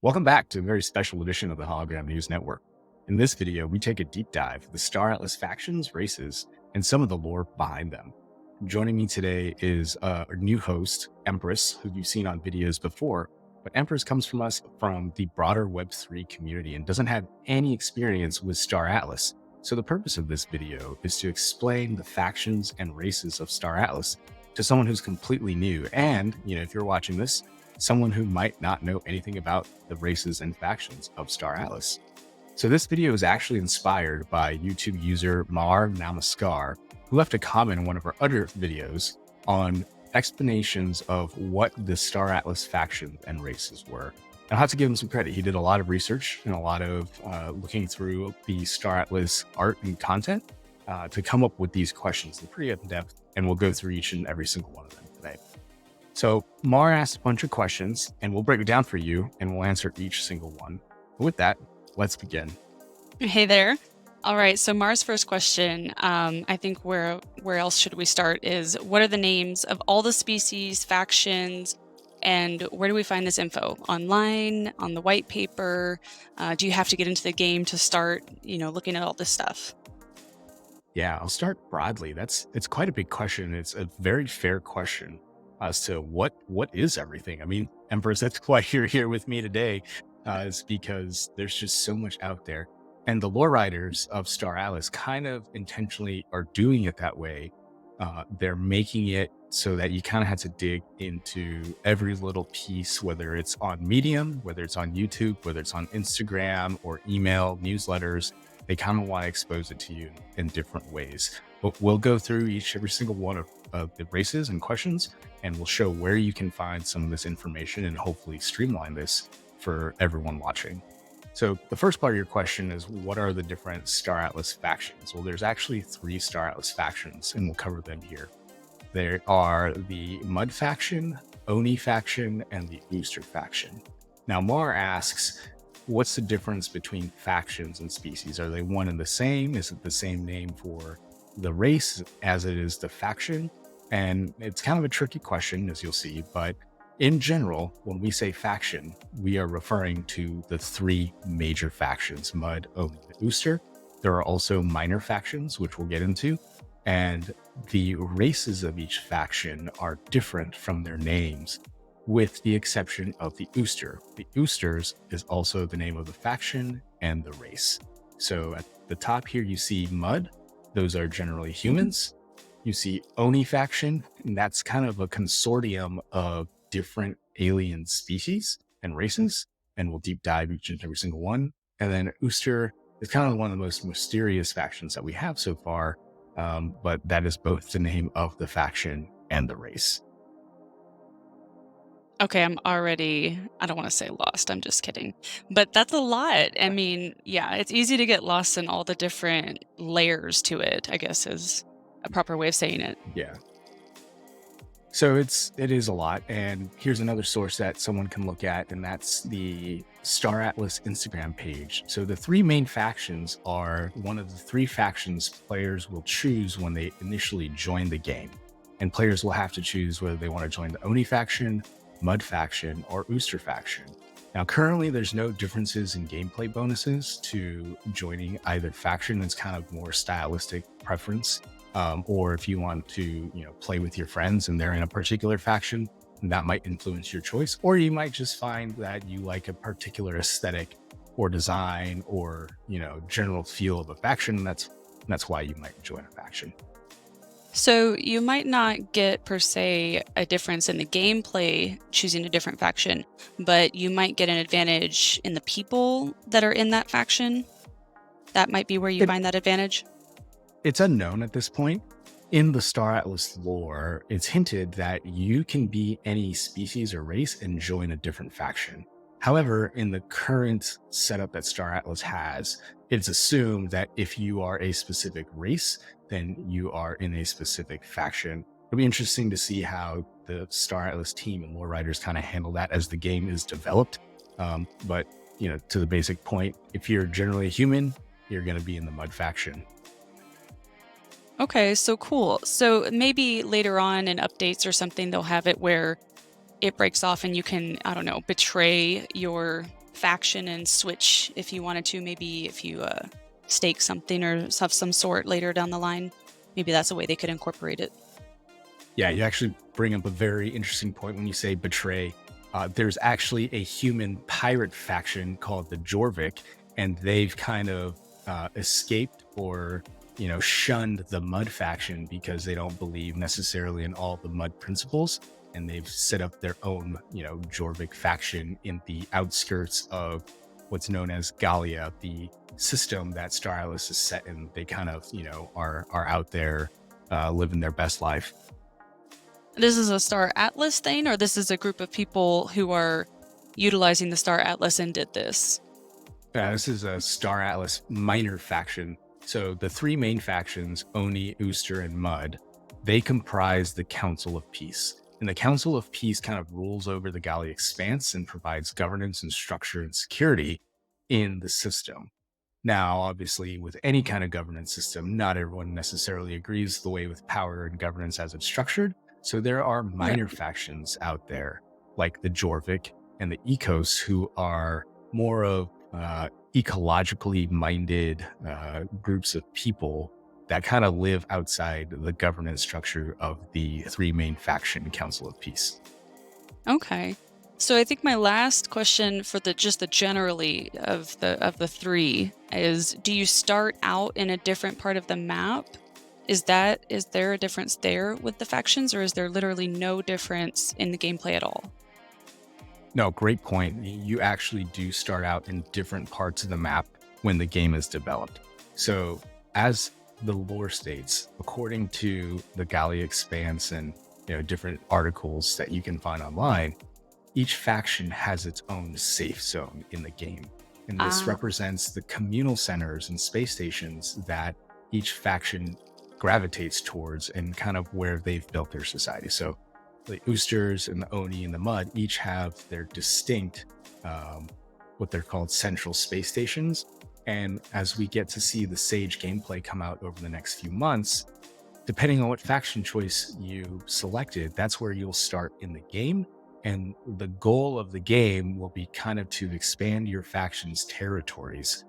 Welcome back to a very special edition of the Hologram News Network. In this video, we take a deep dive of the Star Atlas factions, races, and some of the lore behind them. Joining me today is a new host, Empress, who you've seen on videos before, but Empress comes from us from the broader Web3 community and doesn't have any experience with Star Atlas. So the purpose of this video is to explain the factions and races of Star Atlas to someone who's completely new. And, if you're watching this, someone who might not know anything about the races and factions of Star Atlas. So this video is actually inspired by YouTube user Maar Naamaskar, who left a comment in one of our other videos on explanations of what the Star Atlas factions and races were. And I have to give him some credit. He did a lot of research and a lot of looking through the Star Atlas art and content to come up with these questions. They're pretty in-depth, and we'll go through each and every single one of them today. So Mar asked a bunch of questions, and we'll break it down for you, and we'll answer each single one. But with that, let's begin. Hey there. All right, so Mar's first question, I think where else should we start is, what are the names of all the species, factions, and where do we find this info? Online, on the white paper? Do you have to get into the game to start, looking at all this stuff? Yeah, I'll start broadly. It's quite a big question. It's a very fair question as to what is everything. I mean, Empress, that's why you're here with me today, is because there's just so much out there. And the lore writers of Star Atlas kind of intentionally are doing it that way. They're making it so that you kind of have to dig into every little piece, whether it's on Medium, whether it's on YouTube, whether it's on Instagram or email, newsletters. They kind of want to expose it to you in different ways. But we'll go through every single one of the races and questions, and we'll show where you can find some of this information and hopefully streamline this for everyone watching. So the first part of your question is, what are the different Star Atlas factions? Well, there's actually 3 Star Atlas factions, and we'll cover them here. There are the Mud faction, Oni faction, and the Ustur faction. Now, Mar asks, what's the difference between factions and species? Are they one and the same? Is it the same name for the race as it is the faction? And it's kind of a tricky question, as you'll see, but in general, when we say faction, we are referring to the 3 major factions, Mud, Oni, and Ustur. There are also minor factions, which we'll get into, and the races of each faction are different from their names, with the exception of the Ustur. The Usturs is also the name of the faction and the race. So at the top here, you see Mud. Those are generally humans. You see Oni faction, and that's kind of a consortium of different alien species and races, and we'll deep dive each and every single one. And then Ustur is kind of one of the most mysterious factions that we have so far, but that is both the name of the faction and the race. Okay, I don't want to say lost, I'm just kidding. But that's a lot. I mean, yeah, it's easy to get lost in all the different layers to it, I guess is a proper way of saying it. Yeah. So it is a lot. And here's another source that someone can look at, and that's the Star Atlas Instagram page. So the 3 main factions are one of the 3 factions players will choose when they initially join the game. And players will have to choose whether they want to join the Oni faction, Mud faction, or Ustur faction. Now, currently, there's no differences in gameplay bonuses to joining either faction. It's kind of more stylistic preference. Or if you want to, play with your friends and they're in a particular faction, that might influence your choice. Or you might just find that you like a particular aesthetic or design or, general feel of a faction. That's why you might join a faction. So you might not get per se a difference in the gameplay choosing a different faction, but you might get an advantage in the people that are in that faction. That might be where you find that advantage. It's unknown at this point. In the Star Atlas lore, it's hinted that you can be any species or race and join a different faction. However, in the current setup that Star Atlas has, it's assumed that if you are a specific race, then you are in a specific faction. It'll be interesting to see how the Star Atlas team and lore writers kind of handle that as the game is developed. But, to the basic point, if you're generally a human, you're going to be in the Mud faction. Okay, so cool. So maybe later on in updates or something, they'll have it where it breaks off and you can, I don't know, betray your faction and switch if you wanted to. Maybe if you stake something or have some sort later down the line, maybe that's a way they could incorporate it. Yeah, you actually bring up a very interesting point when you say betray. There's actually a human pirate faction called the Jorvik, and they've kind of escaped or shunned the Mud faction because they don't believe necessarily in all the Mud principles, and they've set up their own Jorvik faction in the outskirts of what's known as Gallia, the system that Star Atlas is set in. They kind of are out there living their best life. This is a Star Atlas thing, or this is a group of people who are utilizing the Star Atlas and did this? This is a Star Atlas minor faction. So the three main factions, Oni, Ustur, and Mud, they comprise the Council of Peace. And the Council of Peace kind of rules over the Gallia expanse and provides governance and structure and security in the system. Now, obviously, with any kind of governance system, not everyone necessarily agrees the way with power and governance as it's structured. So there are minor factions out there, like the Jorvik and the Ecos, who are more of ecologically minded groups of people that kind of live outside the governance structure of the three main faction Council of Peace. Okay. So I think my last question for the generally of the three is, do you start out in a different part of the map? Is there a difference there with the factions, or is there literally no difference in the gameplay at all? No, great point. You actually do start out in different parts of the map when the game is developed. So as the lore states, according to the Gallia expanse and different articles that you can find online, each faction has its own safe zone in the game. And this represents the communal centers and space stations that each faction gravitates towards and kind of where they've built their society. So the Usturs and the Oni and the Mud each have their distinct, what they're called central space stations. And as we get to see the Sage gameplay come out over the next few months, depending on what faction choice you selected, that's where you'll start in the game. And the goal of the game will be kind of to expand your faction's territories.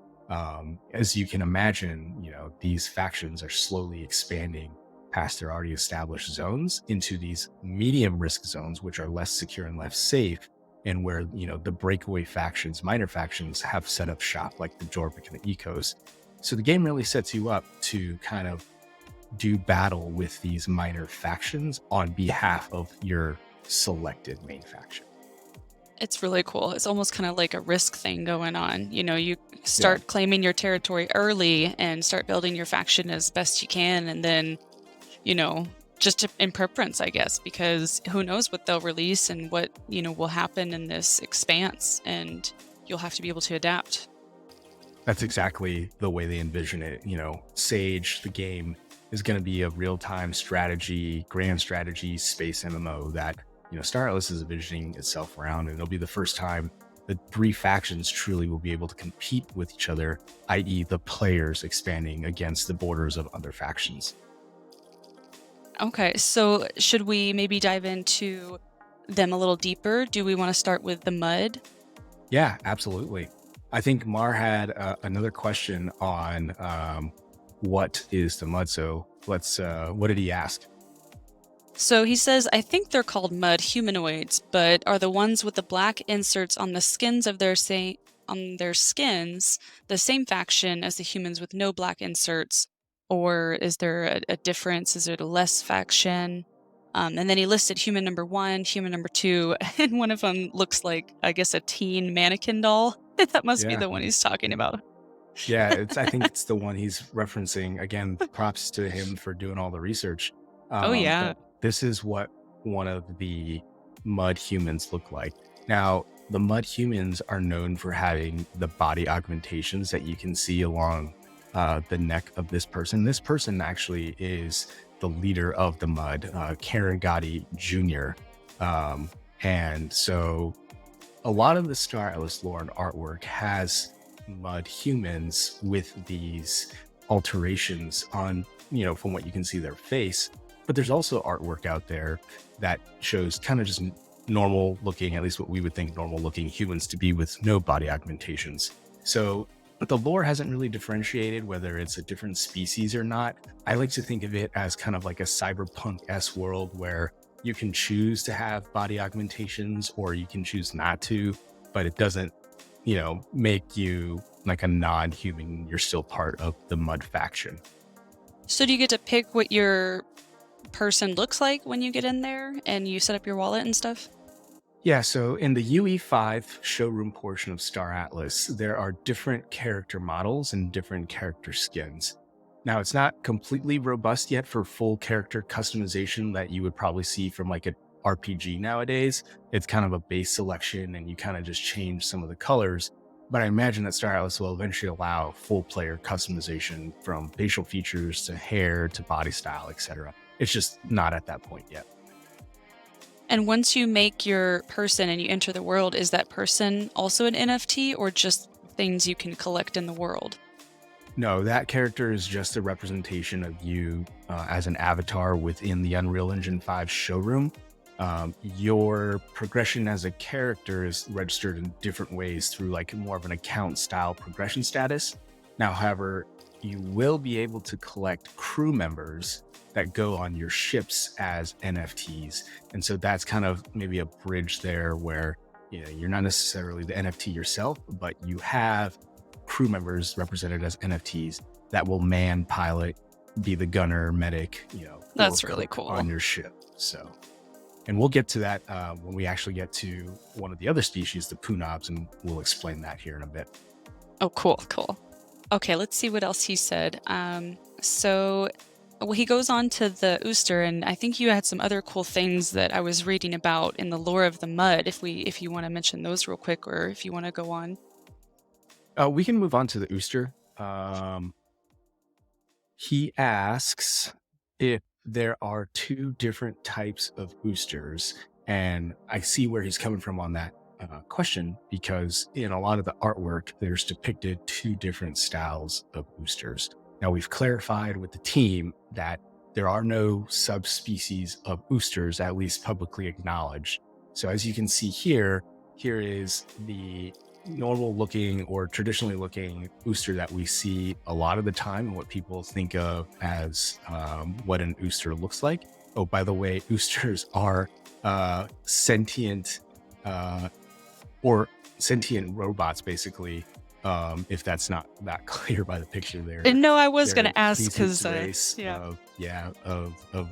As you can imagine, these factions are slowly expanding past their already established zones into these medium risk zones, which are less secure and less safe, and where the breakaway factions, minor factions, have set up shop, like the Jorvik and the Ecos. So the game really sets you up to kind of do battle with these minor factions on behalf of your selected main faction. It's really cool. It's almost kind of like a risk thing going on. You start claiming your territory early and start building your faction as best you can, and then just in preference, I guess, because who knows what they'll release and what will happen in this expanse, and you'll have to be able to adapt. That's exactly the way they envision it. Sage, the game, is going to be a real-time strategy, grand strategy, space MMO that Star Atlas is envisioning itself around, and it'll be the first time the three factions truly will be able to compete with each other, i.e. the players expanding against the borders of other factions. Okay, so should we maybe dive into them a little deeper? Do we want to start with the Mud? Yeah, absolutely. I think Mar had another question on what is the Mud. So let's, what did he ask? So he says, I think they're called Mud humanoids, but are the ones with the black inserts on the skins of their skins the same faction as the humans with no black inserts? Or is there a difference? Is it a less faction? And then he listed human number 1, human number 2, and one of them looks like, I guess, a teen mannequin doll. That must be the one he's talking about. Yeah, I think it's the one he's referencing. Again, props to him for doing all the research. Oh, yeah. This is what one of the Mud humans look like. Now, the Mud humans are known for having the body augmentations that you can see along the neck of this person. This person actually is the leader of the Mud, Karen Gotti Jr. And so a lot of the Star Atlas lore and artwork has Mud humans with these alterations on, from what you can see their face. But there's also artwork out there that shows kind of just normal looking, at least what we would think normal looking humans to be with no body augmentations. So the lore hasn't really differentiated whether it's a different species or not. I like to think of it as kind of like a cyberpunk-esque world where you can choose to have body augmentations or you can choose not to, but it doesn't, make you like a non-human. You're still part of the mud faction. So do you get to pick what your person looks like when you get in there and you set up your wallet and stuff? Yeah, so in the UE5 showroom portion of Star Atlas, there are different character models and different character skins. Now, it's not completely robust yet for full character customization that you would probably see from like an RPG nowadays. It's kind of a base selection and you kind of just change some of the colors. But I imagine that Star Atlas will eventually allow full player customization from facial features to hair to body style, etc. It's just not at that point yet. And once you make your person and you enter the world, is that person also an NFT or just things you can collect in the world? No, that character is just a representation of you as an avatar within the Unreal Engine 5 showroom. Your progression as a character is registered in different ways through like more of an account style progression status. Now, however, you will be able to collect crew members that go on your ships as NFTs. And so that's kind of maybe a bridge there where, you're not necessarily the NFT yourself, but you have crew members represented as NFTs that will man, pilot, be the gunner, medic, That's or really cook cool. on your ship. So, and we'll get to that when we actually get to one of the other species, the Punabs, and we'll explain that here in a bit. Oh, cool. Okay, let's see what else he said. Well, he goes on to the Ustur, and I think you had some other cool things that I was reading about in the lore of the mud. If you want to mention those real quick, or if you want to go on. We can move on to the Ustur. He asks if there are two different types of Usturs, and I see where he's coming from on that question, because in a lot of the artwork, there's depicted two different styles of Usturs. Now, we've clarified with the team that there are no subspecies of Usturs, at least publicly acknowledged. So as you can see here is the normal looking or traditionally looking Ustur that we see a lot of the time and what people think of as what an Ustur looks like. Oh, by the way, Usturs are sentient or sentient robots, basically. If that's not that clear by the picture there. And no, I was going to ask because of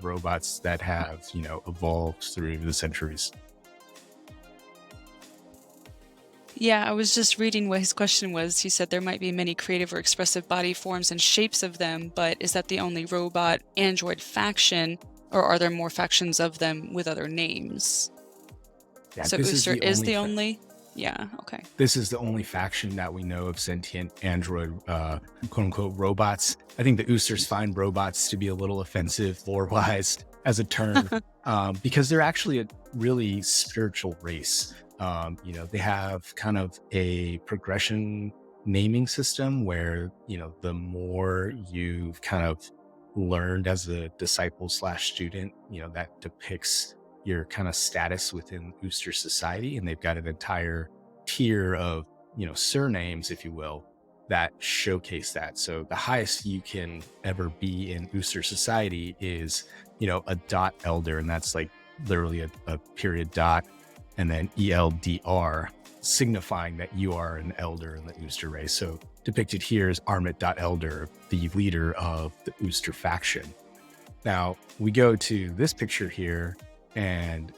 robots that have evolved through the centuries. Yeah, I was just reading what his question was. He said there might be many creative or expressive body forms and shapes of them, but is that the only robot android faction, or are there more factions of them with other names? Yeah, so Ustur is the only. Yeah, okay. This is the only faction that we know of sentient android, quote unquote, robots. I think the Usturs find robots to be a little offensive lore-wise as a term, because they're actually a really spiritual race. They have kind of a progression naming system where, the more you've kind of learned as a disciple / student, that depicts your kind of status within Ustur society. And they've got an entire tier of, surnames, if you will, that showcase that. So the highest you can ever be in Ustur society is, a dot elder. And that's like literally a period dot and then ELDR, signifying that you are an elder in the Ustur race. So depicted here is Armit.Elder, the leader of the Ustur faction. Now we go to this picture here, and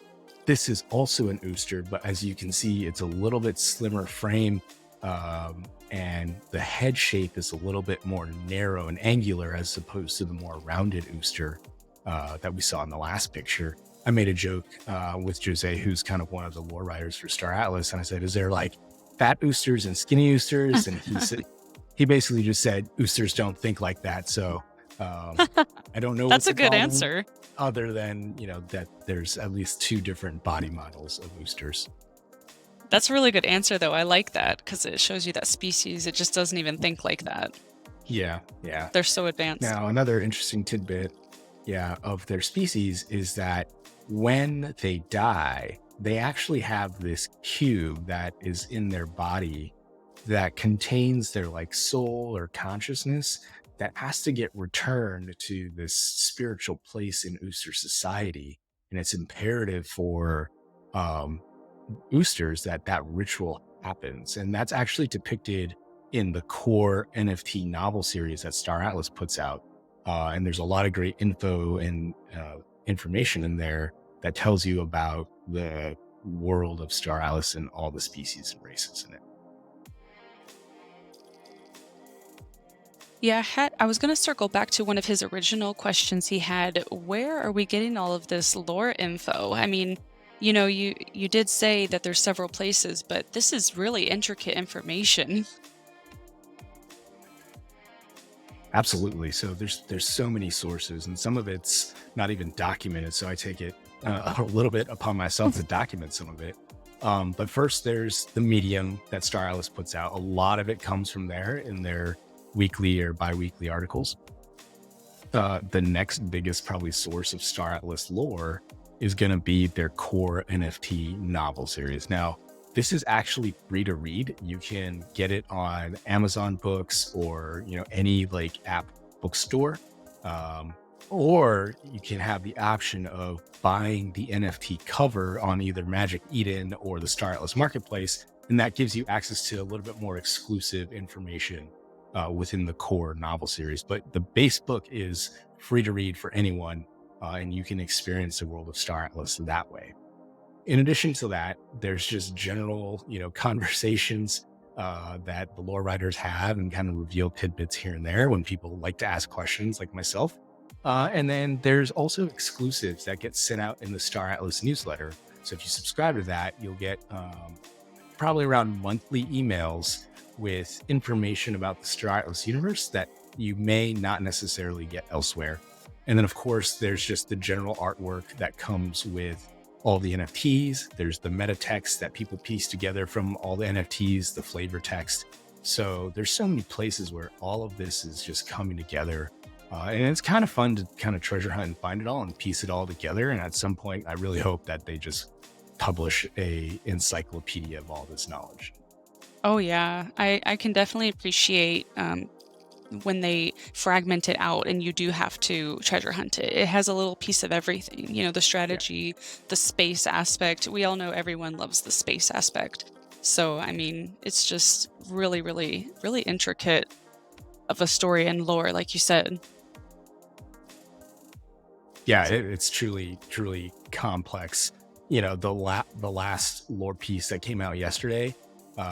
this is also an Ustur, but as you can see, it's a little bit slimmer frame, and the head shape is a little bit more narrow and angular as opposed to the more rounded Ustur that we saw in the last picture. I made a joke with Jose, who's kind of one of the lore writers for Star Atlas, and I said, "Is there like fat Usturs and skinny Usturs?" And he basically just said, "Usturs don't think like that." So I don't know. That's a good answer. Other than that, there's at least two different body models of Usturs. That's a really good answer, though. I like that because it shows you that species, it just doesn't even think like that. Yeah. They're so advanced. Now, another interesting tidbit, of their species is that when they die, they actually have this cube that is in their body that contains their like soul or consciousness that has to get returned to this spiritual place in Ustur society. And it's imperative for um, Usters that that ritual happens. And that's actually depicted in the core NFT novel series that Star Atlas puts out. And there's a lot of great info and information in there that tells you about the world of Star Atlas and all the species and races in it. Yeah, I was going to circle back to one of his original questions he had. Where are we getting all of this lore info? I mean, you did say that there's several places, but this is really intricate information. Absolutely. So there's so many sources, and some of it's not even documented. So I take it a little bit upon myself to document some of it. But first, there's the medium that Star Atlas puts out. A lot of it comes from there in their weekly or biweekly articles. The next biggest probably source of Star Atlas lore is going to be their core NFT novel series. Now, this is actually free to read. You can get it on Amazon Books or any like app bookstore, or you can have the option of buying the NFT cover on either Magic Eden or the Star Atlas Marketplace, and that gives you access to a little bit more exclusive information within the core novel series. But the base book is free to read for anyone, and you can experience the world of Star Atlas that way. In addition to that, there's just general, conversations that the lore writers have and kind of reveal tidbits here and there when people like to ask questions like myself. And then there's also exclusives that get sent out in the Star Atlas newsletter. So if you subscribe to that, you'll get probably around monthly emails with information about the Star Atlas universe that you may not necessarily get elsewhere. And then, of course, there's just the general artwork that comes with all the NFTs. There's the meta text that people piece together from all the NFTs, the flavor text. So there's so many places where all of this is just coming together. And it's kind of fun to kind of treasure hunt and find it all and piece it all together. And at some point, I really hope that they just publish a encyclopedia of all this knowledge. Oh yeah, I can definitely appreciate when they fragment it out and you do have to treasure hunt it. It has a little piece of everything, the Yeah. strategy, the space aspect. We all know everyone loves the space aspect. So, I mean, it's just really, really, really intricate of a story and lore, like you said. Yeah, it's truly, truly complex. The last lore piece that came out yesterday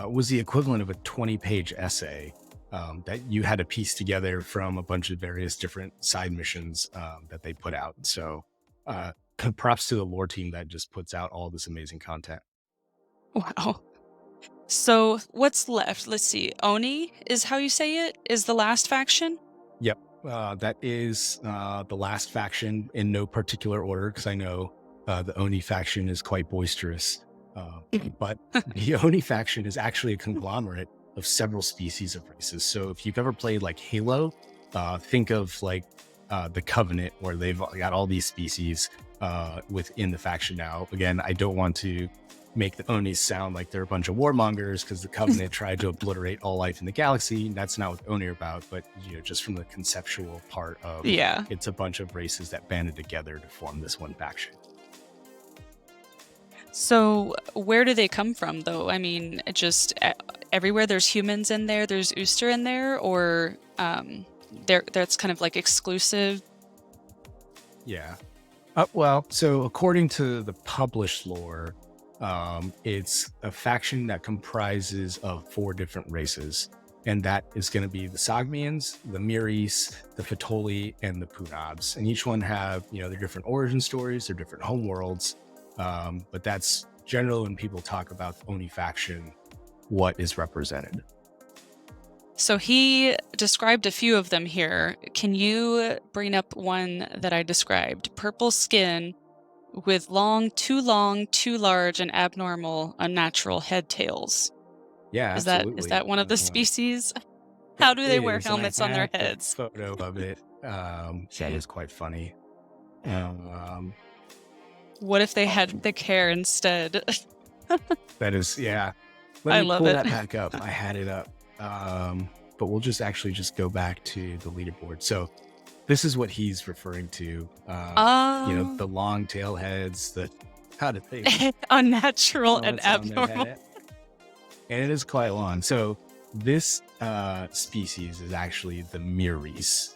was the equivalent of a 20-page essay that you had to piece together from a bunch of various different side missions that they put out. So, props to the lore team that just puts out all this amazing content. Wow. So, what's left? Let's see. Oni is how you say it, is the last faction? Yep. That is the last faction in no particular order, because I know the Oni faction is quite boisterous. Uh, but the Oni faction is actually a conglomerate of several species of races. So if you've ever played like Halo, think of like the Covenant, where they've got all these species within the faction now. Again, I don't want to make the Onis sound like they're a bunch of warmongers, because the Covenant tried to obliterate all life in the galaxy. That's not what Oni are about, but just from the conceptual part of Yeah. it's a bunch of races that banded together to form this one faction. So, where do they come from, though? I mean, everywhere there's humans in there, there's Ustur in there, or that's kind of like exclusive. Yeah. Well, so according to the published lore, it's a faction that comprises of 4 different races, and that is going to be the Sagmians, the Miris, the Fatolli, and the Punabs. And each one have, their different origin stories, their different home worlds. But that's generally when people talk about the Oni faction, what is represented. So he described a few of them here. Can you bring up one that I described? Purple skin with too long, too large, and abnormal, unnatural head tails. Yeah, Is absolutely. that one of the species? It How do they wear is, and I helmets on their have a heads? photo of it. That is quite funny. Um, What if they had thick hair instead? That is, yeah. Let I me love pull it. that back up. I had it up. But we'll just actually just go back to the leaderboard. So this is what he's referring to. Oh, The long tail heads, the how did they unnatural and helmets on their abnormal. head? And it is quite long. So this species is actually the Miris.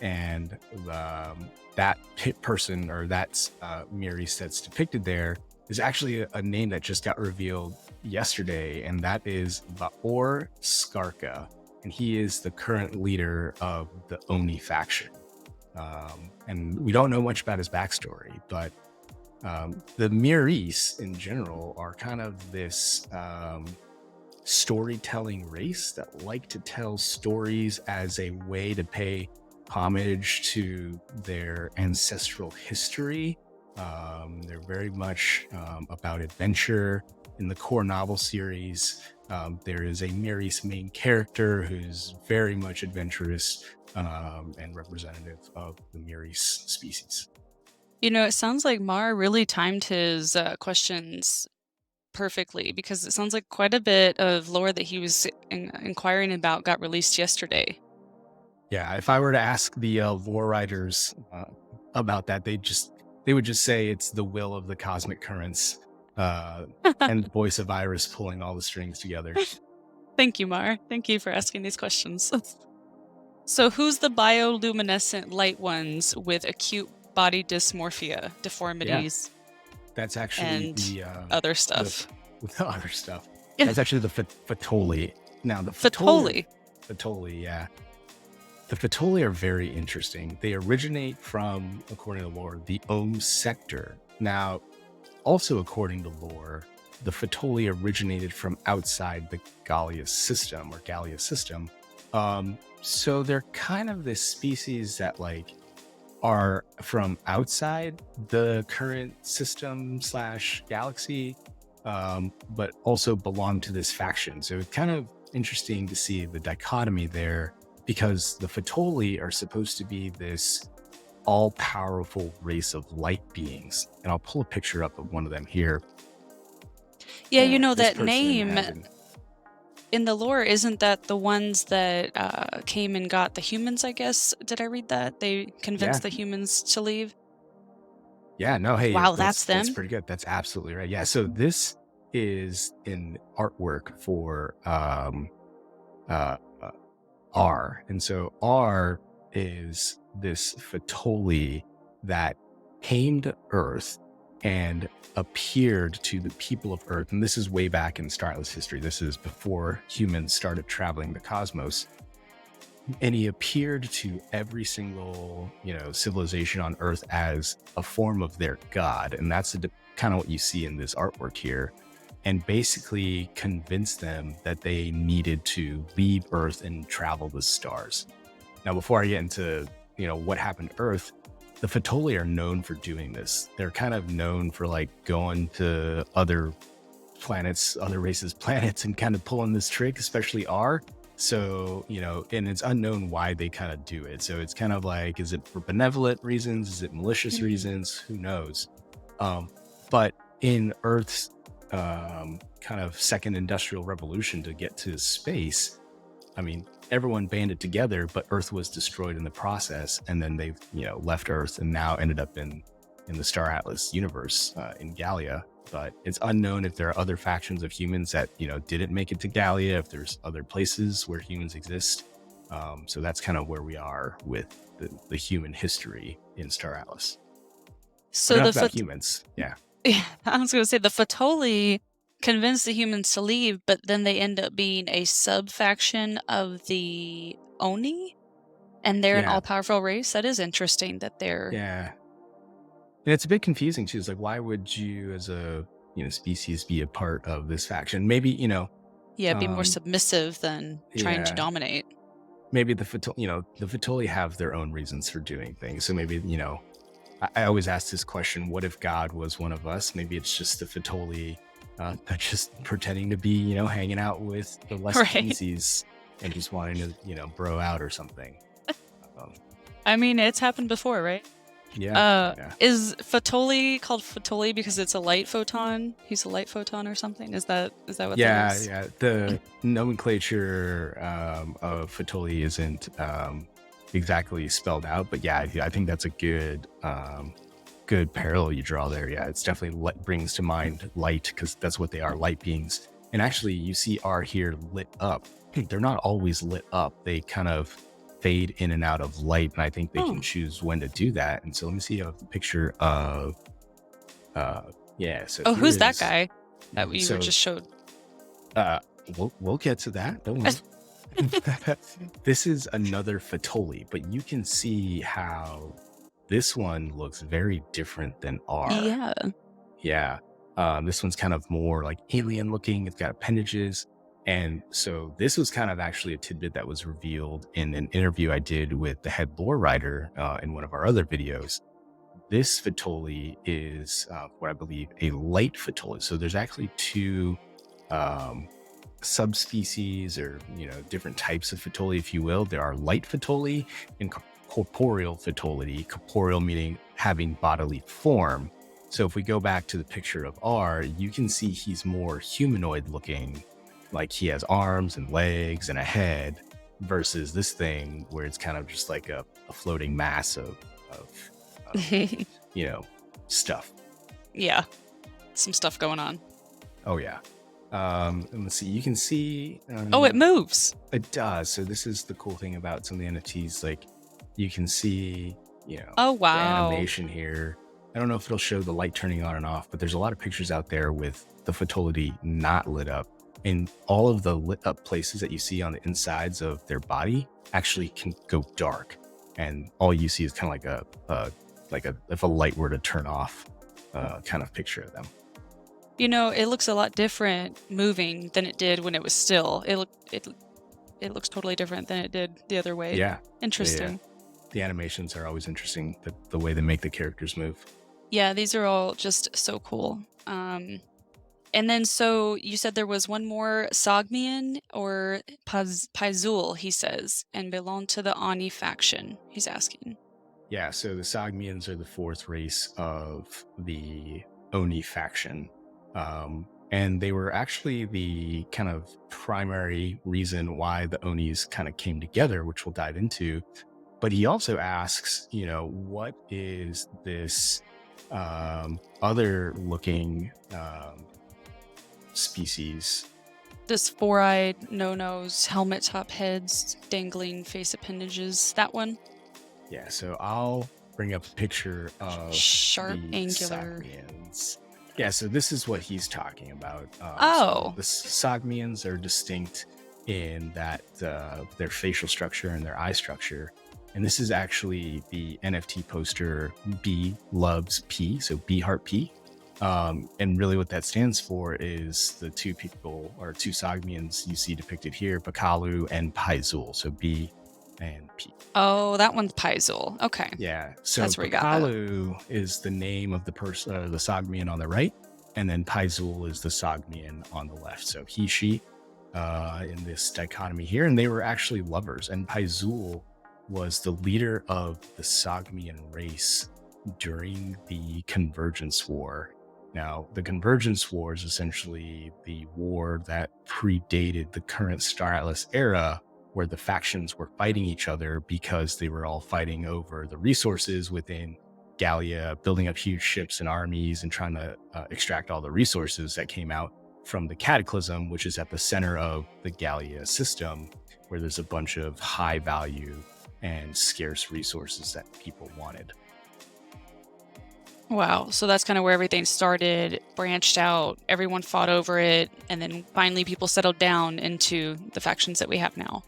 And that person or that Miris that's depicted there is actually a name that just got revealed yesterday, and that is Vaor Skarka. And he is the current leader of the Oni faction. And we don't know much about his backstory, but the Miris in general are kind of this storytelling race that like to tell stories as a way to pay homage to their ancestral history. They're very much about adventure. In the core novel series, there is a Miris main character who's very much adventurous and representative of the Miris species. It sounds like Maar really timed his questions perfectly because it sounds like quite a bit of lore that he was inquiring about got released yesterday. Yeah, if I were to ask the lore writers about that, they would just say it's the will of the cosmic currents and the voice of Iris pulling all the strings together. Thank you, Maar. Thank you for asking these questions. So, who's the bioluminescent light ones with acute body dysmorphia, deformities, That's actually and the other stuff? with other stuff. That's actually the Fatolli. Now the Fatolli. Fatolli, yeah. The Fatolli are very interesting. They originate from, according to lore, the Ohm sector. Now, also according to lore, the Fatolli originated from outside the Gallia system. So they're kind of this species that are from outside the current system / galaxy, but also belong to this faction. So it's kind of interesting to see the dichotomy there, because the Fatolli are supposed to be this all-powerful race of light beings. And I'll pull a picture up of one of them here. Yeah, This that person name has an- in the lore, isn't that the ones that came and got the humans, I guess? Did I read that? They Yeah, convinced the humans to leave? yeah, no, hey, Wow, that's that's them? pretty good. That's absolutely right. Yeah, so this is an artwork for uh, uh, R. And so R is this Fatoli that came to Earth and appeared to the people of Earth. And this is way back in Star Atlas history. This is before humans started traveling the cosmos. And he appeared to every single, civilization on Earth as a form of their god. And that's kind of what you see in this artwork here. And basically convince them that they needed to leave Earth and travel the stars. Now, before I get into, what happened to Earth, the Fatoli are known for doing this. They're kind of known for going to other planets, other races' planets, and kind of pulling this trick, especially R. So, and it's unknown why they kind of do it. So it's kind of is it for benevolent reasons? Is it malicious reasons? Who knows? But in Earth's kind of second industrial revolution to get to space, I mean, everyone banded together, but Earth was destroyed in the process. And then they've, left Earth and now ended up in the Star Atlas universe in Gallia. But it's unknown if there are other factions of humans that, didn't make it to Gallia, if there's other places where humans exist. So that's kind of where we are with the human history in Star Atlas. So enough about humans. Yeah. Yeah, I was going to say the Fatoli convinced the humans to leave, but then they end up being a sub-faction of the Oni, and they're an Yeah. all-powerful race. That is interesting that they're... Yeah. And it's a bit confusing too. It's why would you as a species be a part of this faction? Maybe, Yeah, be more submissive than trying to dominate. Maybe the Fatoli have their own reasons for doing things. So maybe, I always ask this question, what if God was one of us? Maybe it's just the Fatoli just pretending to be, hanging out with the less species and just wanting to, bro out or something. I mean, it's happened before, right? Yeah, yeah. Is Fatolli called Fatolli because it's a light photon? He's a light photon or something? Is that what that Yeah, is? yeah. The nomenclature of Fatoli isn't exactly spelled out, but yeah, I think that's a good parallel you draw there. Yeah, it's definitely what brings to mind light, because that's what they are, light beings. And actually, you see R here lit up. They're not always lit up. They kind of fade in and out of light, and I think they can Oh. choose when to do that. And so let me see a picture of uh yeah. So Oh, here who's that is guy that you were so just showed? uh we'll get to that. Don't worry. This is another Fatoli, but you can see how this one looks very different than R. Yeah. Yeah. This one's kind of more like alien looking. It's got appendages. And so this was kind of actually a tidbit that was revealed in an interview I did with the head lore writer in one of our other videos. This Fatoli is what I believe a light Fatoli. So there's actually two um, subspecies, or different types of Fatoli, if you will. There are light Fatoli and corporeal Fatoli. Corporeal meaning having bodily form. So if we go back to the picture of R, you can see he's more humanoid looking, like he has arms and legs and a head, versus this thing where it's kind of just like a floating mass of stuff. Yeah. Some stuff going on. Oh yeah. And let's see, you can see Oh, it moves. it does. So this is the cool thing about some of the NFTs. Like, you can see Oh, the wow. animation here. I don't know if it'll show the light turning on and off, but there's a lot of pictures out there with the Fatolity not lit up, and all of the lit up places that you see on the insides of their body actually can go dark, and all you see is kind of like a if a light were to turn off kind of picture of them. It looks a lot different moving than it did when it was still. It looks totally different than it did the other way. Yeah. Interesting. The animations are always interesting, the way they make the characters move. Yeah, these are all just so cool. And then, so you said there was one more Sagmian or Paizul, he says, and belonged to the Ani faction, he's asking. Yeah, so the Sagmians are the fourth race of the Oni faction. And they were actually the kind of primary reason why the Onis kind of came together, which we'll dive into. But he also asks, what is this other looking species? This four-eyed, no-nose, helmet top heads, dangling face appendages, that one? Yeah, so I'll bring up a picture of Sharp, the angular. Sagmians. Yeah, so this is what he's talking about. Oh. So the Sagmians are distinct in that their facial structure and their eye structure. And this is actually the NFT poster B loves P, so B heart P. And really what that stands for is the two people, or two Sagmians you see depicted here, Pakalu and Paizul, so B and P. Oh, that one's Paizul. Okay. Yeah, so That's where you got that. Pakalu is the name of the person, the Sagmian on the right, and then Paizul is the Sagmian on the left. So he, she, in this dichotomy here, and they were actually lovers. And Paizul was the leader of the Sagmian race during the Convergence War. Now, the Convergence War is essentially the war that predated the current Star Atlas era, where the factions were fighting each other because they were all fighting over the resources within Gallia, building up huge ships and armies and trying to extract all the resources that came out from the Cataclysm, which is at the center of the Gallia system, where there's a bunch of high value and scarce resources that people wanted. Wow. So that's kind of where everything started, branched out, everyone fought over it, and then finally people settled down into the factions that we have now.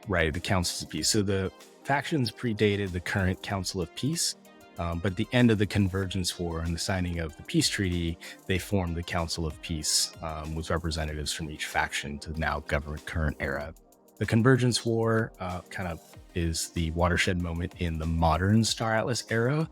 Right, the Councils of Peace. So the factions predated the current Council of Peace, but at the end of the Convergence War and the signing of the peace treaty, they formed the Council of Peace with representatives from each faction to now govern current era. The Convergence War kind of is the watershed moment in the modern Star Atlas era,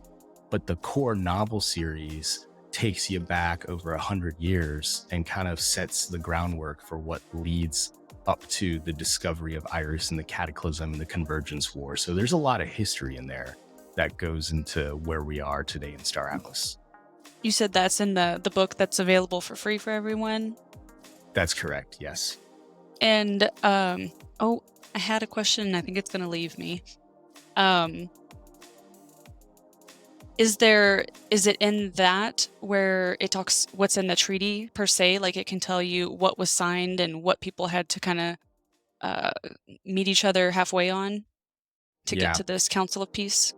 but the core novel series takes you back over 100 years and kind of sets the groundwork for what leads up to the discovery of Iris and the Cataclysm and the Convergence War. So there's a lot of history in there. that goes into where we are today in Star Atlas. You said that's in the book that's available for free for everyone? That's correct. Yes. And, oh, I had a question, and I think it's gonna leave me. Um, is it in that where it talks what's in the treaty per se? Like, it can tell you what was signed and what people had to kinda, uh, meet each other halfway on to get Yeah. to this Council of Peace?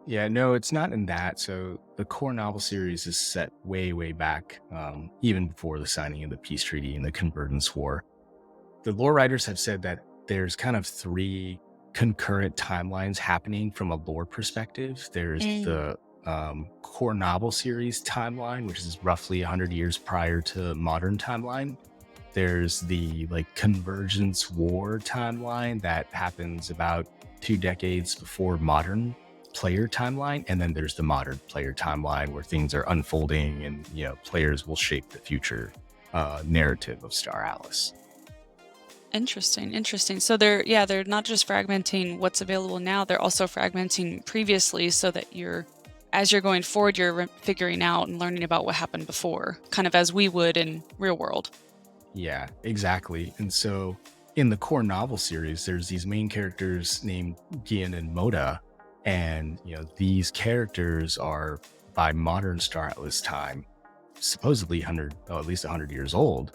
Yeah, no, it's not in that. So the core novel series is set way, way back, even before the signing of the peace treaty and the Convergence War. The lore writers have said that there's kind of three concurrent timelines happening from a lore perspective. There's Mm. the core novel series timeline, which is roughly 100 years prior to modern timeline. There's the like Convergence War timeline that happens about 2 decades before modern player timeline, and then there's the modern player timeline where things are unfolding and players will shape the future narrative of Star Atlas. Interesting, interesting. So they're not just fragmenting what's available now, they're also fragmenting previously so that as you're going forward, you're figuring out and learning about what happened before, kind of as we would in real world. Yeah, exactly. And so in the core novel series, there's these main characters named Gian and Moda. And, these characters are by modern Star Atlas time, supposedly 100, oh, at least 100 years old.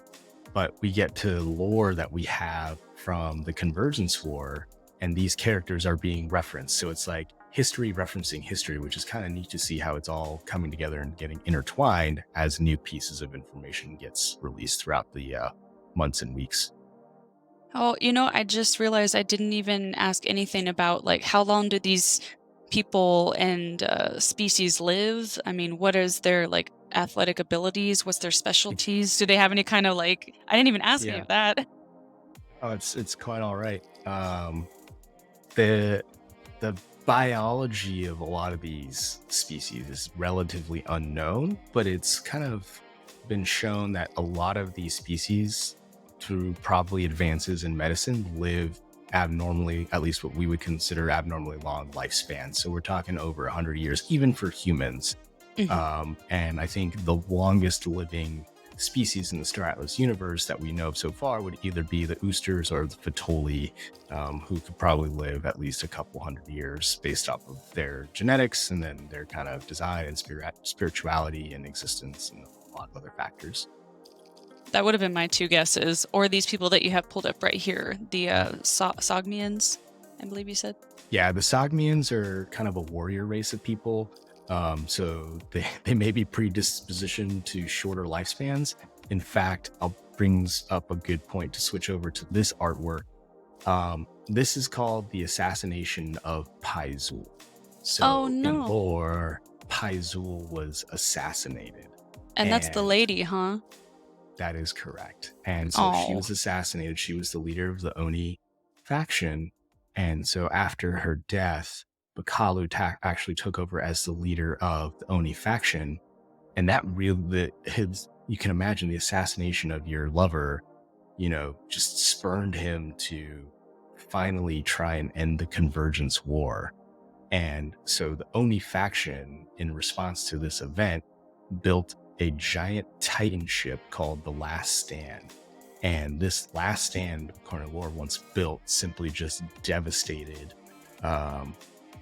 But we get to lore that we have from the Convergence War, and these characters are being referenced. So it's like history referencing history, which is kind of neat to see how it's all coming together and getting intertwined as new pieces of information gets released throughout the months and weeks. Oh, I just realized I didn't even ask anything about like how long do these people and species live? I mean, what is their like athletic abilities? What's their specialties? Do they have any kind of like? I didn't even ask any Yeah. of that. Oh, it's quite all right. The the biology of a lot of these species is relatively unknown, but it's kind of been shown that a lot of these species, through probably advances in medicine, live abnormally, at least what we would consider abnormally long lifespans. So we're talking over 100 years, even for humans. Mhm. And I think the longest living species in the Star Atlas universe that we know of so far would either be the Usturs or the Fatolli, who could probably live at least a couple hundred years based off of their genetics and then their kind of design and spirituality and existence and a lot of other factors. That would have been my two guesses, or these people that you have pulled up right here, the Sagmians, I believe you said. Yeah, the Sagmians are kind of a warrior race of people. So they may be predispositioned to shorter lifespans. In fact, I'll brings up a good point to switch over to this artwork. This is called the assassination of Paizul. Oh So in no! lore, Paizul was assassinated, And that's the and lady, huh? that is correct. And so she Oh, was assassinated. She was the leader of the Oni faction. And so after her death, Bakalu actually took over as the leader of the Oni faction. And that really, you can imagine the assassination of your lover, just spurned him to finally try and end the Convergence War. And so the Oni faction, in response to this event, built a giant Titan ship called the Last Stand. And this Last Stand, according to lore, once built, simply just devastated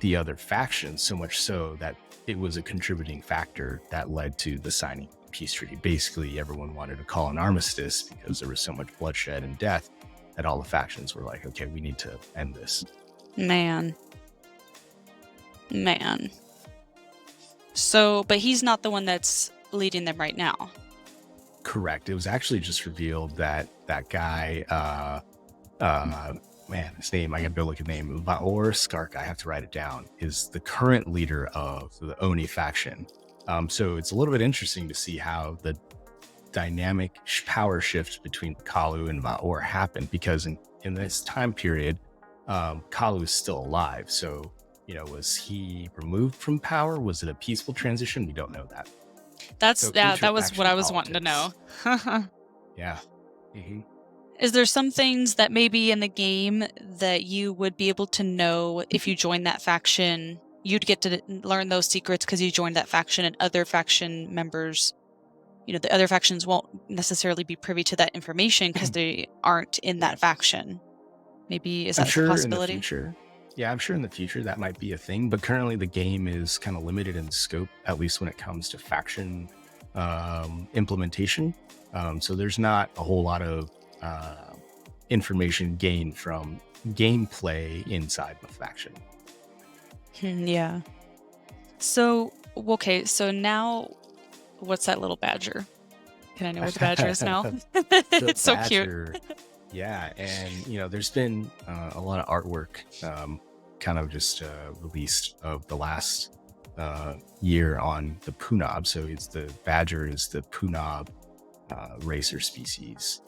the other factions, so much so that it was a contributing factor that led to the signing of the peace treaty. Basically, everyone wanted to call an armistice because there was so much bloodshed and death that all the factions were like, okay, we need to end this. man. Man. So, but he's not the one that's leading them right now. Correct. It was actually just revealed that that guy, man, his name, I gotta go look at the name, Vaor Skark, I have to write it down, is the current leader of the Oni faction. So it's a little bit interesting to see how the dynamic power shift between Kalu and Vaor happened, because in this time period, Kalu is still alive. So, was he removed from power? Was it a peaceful transition? We don't know that. So That was what interaction I was wanting to politics. know. Yeah. hmm Is there some things that maybe in the game that you would be able to know if you join that faction you'd get to learn those secrets because you joined that faction, and other faction members, the other factions won't necessarily be privy to that information because they aren't in Yeah. that faction. Maybe is I'm that a sure in the possibility? future. Yeah, I'm sure in the future that might be a thing, but currently the game is kind of limited in scope, at least when it comes to faction implementation. So there's not a whole lot of information gained from gameplay inside the faction. Yeah. So, okay, so now what's that little badger? Can I know where the badger is now? The It's so cute. Badger. Yeah, and there's been a lot of artwork kind of just released of the last year on the Punab. So it's the Badger is the Punab racer species.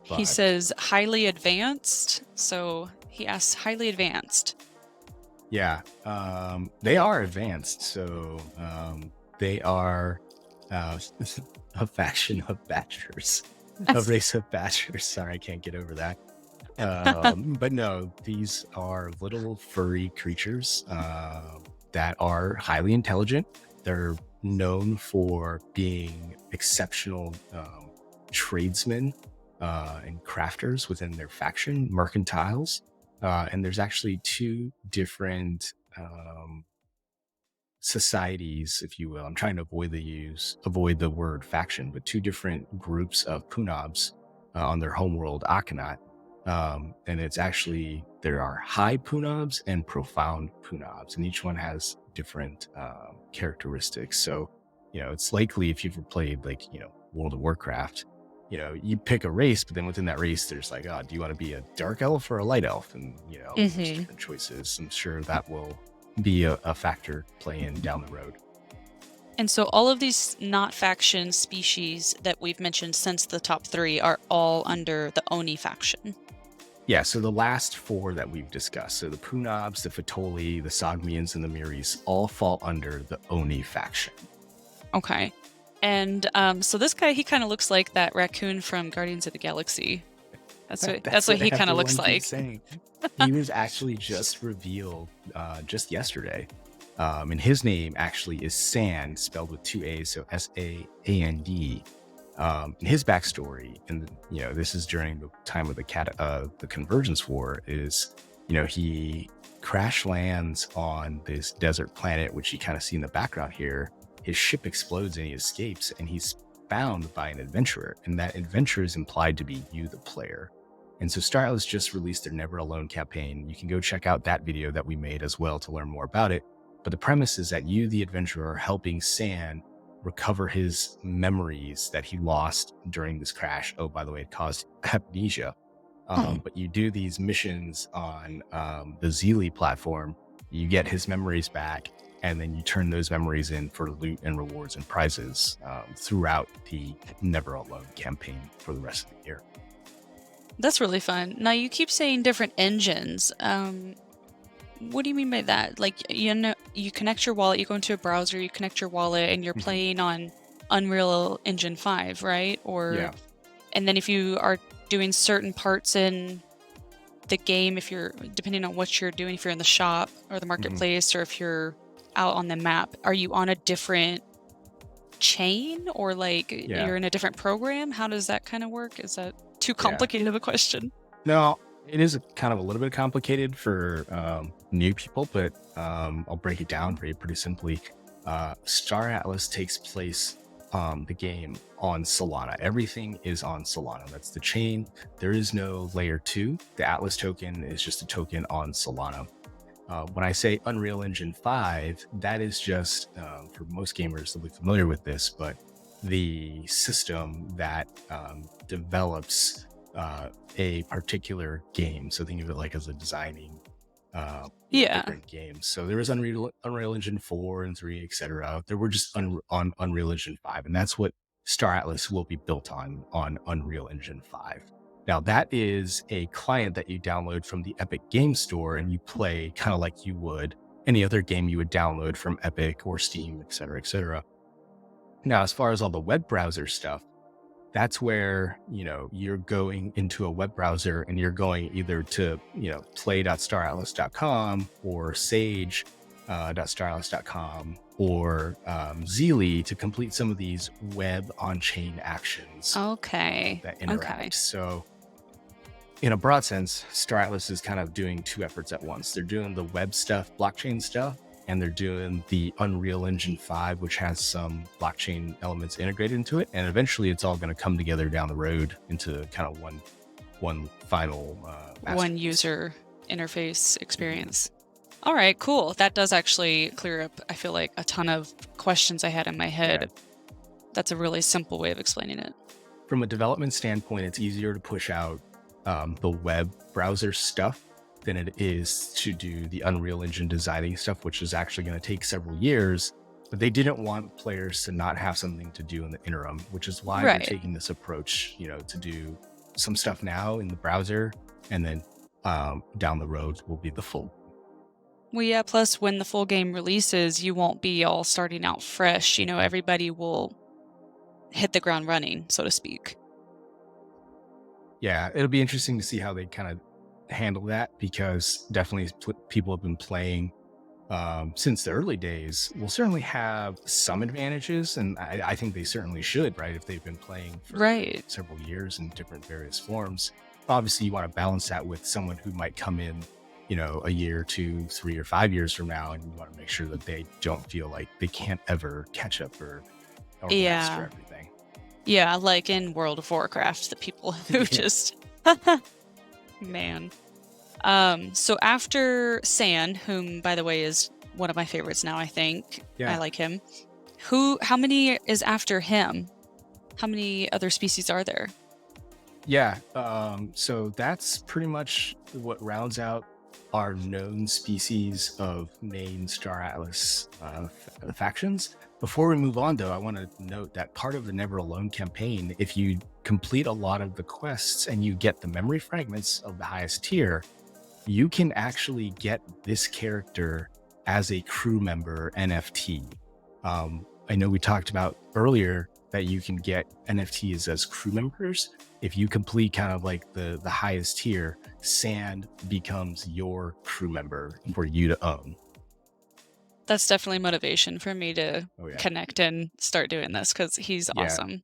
He But says highly advanced, so he asks highly advanced. yeah, they are advanced. So they are a faction of badgers, a race of badgers. Sorry, I can't get over that. But no, these are little furry creatures that are highly intelligent. They're known for being exceptional tradesmen and crafters within their faction, mercantiles. And there's actually two different societies, if you will. I'm trying to avoid the word faction, but two different groups of Punabs on their homeworld Akhenaten. And it's actually, there are high Punabs and profound Punabs, and each one has different characteristics. So, it's likely if you've played World of Warcraft, you pick a race, but then within that race, there's like, oh, do you want to be a dark elf or a light elf? And, there's different choices. I'm sure that will be a factor playing down the road. And so all of these not faction species that we've mentioned since the top 3 are all under the Oni faction. Yeah, so the last 4 that we've discussed, so the Punabs, the Fatolli, the Sagmians, and the Miris all fall under the Oni faction. Okay. And so this guy, he kind of looks like that raccoon from Guardians of the Galaxy. That's what he kind of looks like. He was actually just revealed just yesterday. And his name actually is Sand, spelled with 2 A's, so Saand. And his backstory, and this is during the time of the Convergence War, is he crash lands on this desert planet, which you kind of see in the background here. His ship explodes and he escapes, and he's found by an adventurer, and that adventurer is implied to be you, the player. And so Star Atlas just released their Never Alone campaign. You can go check out that video that we made as well to learn more about it. But the premise is that you, the adventurer, are helping Sand recover his memories that he lost during this crash. Oh, by the way, it caused amnesia. But you do these missions on the Zeely platform. You get his memories back, and then you turn those memories in for loot and rewards and prizes throughout the Never Alone campaign for the rest of the year. That's really fun. Now, you keep saying different engines. What do you mean by that? Like, you connect your wallet, you go into a browser, you connect your wallet, and you're playing on Unreal Engine 5, right? Yeah. And then if you are doing certain parts in the game, depending on what you're doing, if you're in the shop or the marketplace, or if you're out on the map, are you on a different chain, or you're in a different program? How does that kind of work? Is that too complicated of a question? No, it is kind of a little bit complicated for new people, but I'll break it down for you pretty simply. Star Atlas takes place the game on Solana. Everything is on Solana. That's the chain. There is no layer 2. The Atlas token is just a token on Solana. When I say Unreal Engine 5, that is just, for most gamers, they'll be familiar with this, but the system that develops a particular game. So think of it like as a designing different games. So there was Unreal Engine 4 and 3, etc. There were just on Unreal Engine 5, and that's what Star Atlas will be built on Unreal Engine 5. Now, that is a client that you download from the Epic Game Store, and you play kind of like you would any other game you would download from Epic or Steam, etc., etc. Now, as far as all the web browser stuff, that's where, you're going into a web browser and you're going either to, play.staratlas.com or Sage, .starless.com or Zeely to complete some of these web on-chain actions Okay. that Okay. interact. So in a broad sense, Star Atlas is kind of doing two efforts at once. They're doing the web stuff, blockchain stuff, and they're doing the Unreal Engine 5, which has some blockchain elements integrated into it. And eventually it's all going to come together down the road into kind of one final One user interface experience. All right, cool. That does actually clear up, I feel like, a ton of questions I had in my head. Yeah. That's a really simple way of explaining it. From a development standpoint, it's easier to push out the web browser stuff than it is to do the Unreal Engine designing stuff, which is actually going to take several years. But they didn't want players to not have something to do in the interim, which is why they're taking this approach, to do some stuff now in the browser, and then down the road will be the full. Well, yeah, plus when the full game releases, you won't be all starting out fresh. Everybody will hit the ground running, so to speak. Yeah, it'll be interesting to see how they kind of handle that, because definitely people have been playing since the early days will certainly have some advantages, and I think they certainly should, right? If they've been playing for several years in different various forms. Obviously, you want to balance that with someone who might come in, a year, 2, 3, or 5 years from now, and you want to make sure that they don't feel like they can't ever catch up or master everything. Yeah, like in World of Warcraft, the people who just man. So after San, whom by the way is one of my favorites now, I think. I like him. How many is after him? How many other species are there? Yeah, so that's pretty much what rounds out our known species of main Star Atlas factions. Before we move on, though, I want to note that part of the Never Alone campaign, if you complete a lot of the quests and you get the memory fragments of the highest tier, you can actually get this character as a crew member NFT. I know we talked about earlier that you can get NFTs as crew members. If you complete kind of like the highest tier, Sand becomes your crew member for you to own. That's definitely motivation for me to connect and start doing this, because he's awesome.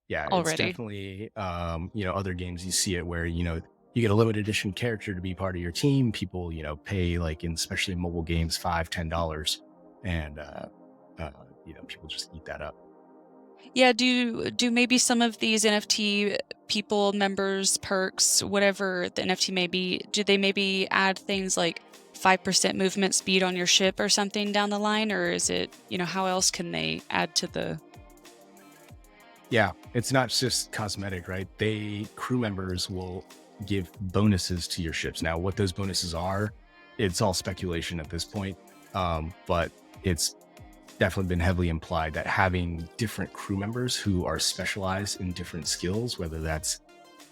Yeah, already. It's definitely, other games you see it where, you get a limited edition character to be part of your team. People, pay, like in especially mobile games, $5, $10, and people just eat that up. Yeah, do maybe some of these NFT people, members, perks, whatever the NFT may be, do they maybe add things like 5% movement speed on your ship or something down the line? Or is it, how else can they add to the... Yeah, it's not just cosmetic, right? Crew members will give bonuses to your ships. Now, what those bonuses are, it's all speculation at this point, but it's definitely been heavily implied that having different crew members who are specialized in different skills, whether that's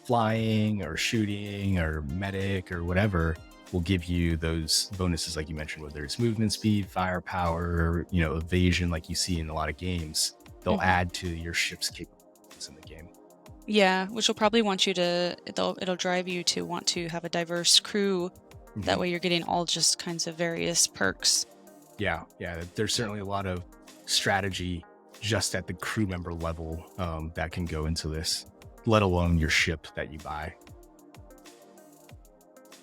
flying or shooting or medic or whatever, will give you those bonuses, like you mentioned, whether it's movement speed, firepower, evasion, like you see in a lot of games. They'll add to your ship's capabilities in the game. Yeah, which will probably want you to, it'll drive you to want to have a diverse crew. That way you're getting all just kinds of various perks. Yeah, there's certainly a lot of strategy just at the crew member level that can go into this, let alone your ship that you buy.